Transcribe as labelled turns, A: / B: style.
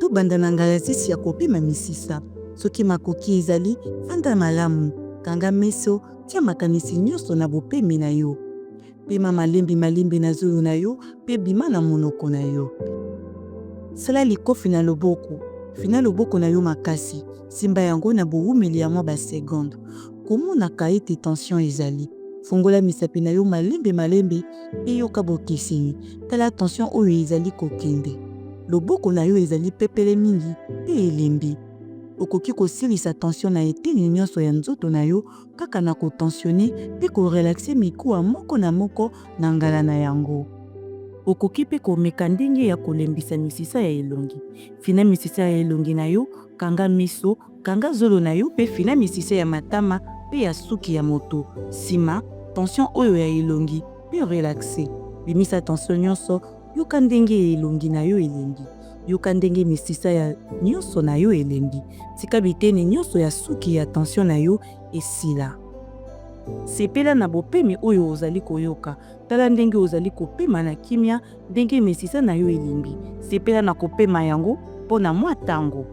A: tobanda na ngalasisi ya kopema misisa. Soki makoki ezali, fanda malamu, kanga meso, tia makanisi nyonso na bopemi na yo. Pema malembi na zolo na yo, pe bima na monoko na yo. Sala likofi na loboko, fina loboko na yo makasi, simba yango na bowumeli ya mwa basegonde. Komonaka ete tension ezali. Fungola misapi na yo malembe, pe yoka bokeseni, tala tension oyo ezali kokende. Loboko na yo ezali pepele mingi, pe elembi. Okoki kosilisa tension na eteni nyonso ya nzoto na yo, kaka na kotensione, pe korelaxe mikuwa moko na moko na ngala na yango. Okoki pe komeka ndenge ya kolembisa misisa ya elongi. Fina misisa ya elongi na yo, kanga miso, kanga zolo na yo, pe fina misisa ya matama, pe ya suki ya moto. Sima, tension oyo ya elongi, pe relaxe. Bimisa tension nyonso, yoka ndenge elongi na yo elengi. Yoka ndenge misisa ya nyonso na yo elengi. Tika biteni nyonso ya suki ya tension na yo esila. Sepela na bopemi oyo ozali koyoka. Tala ndenge ozali kopema na kimia, ndenge misisa na yo elimbi. Sepela na kopema yango pona mwa tango.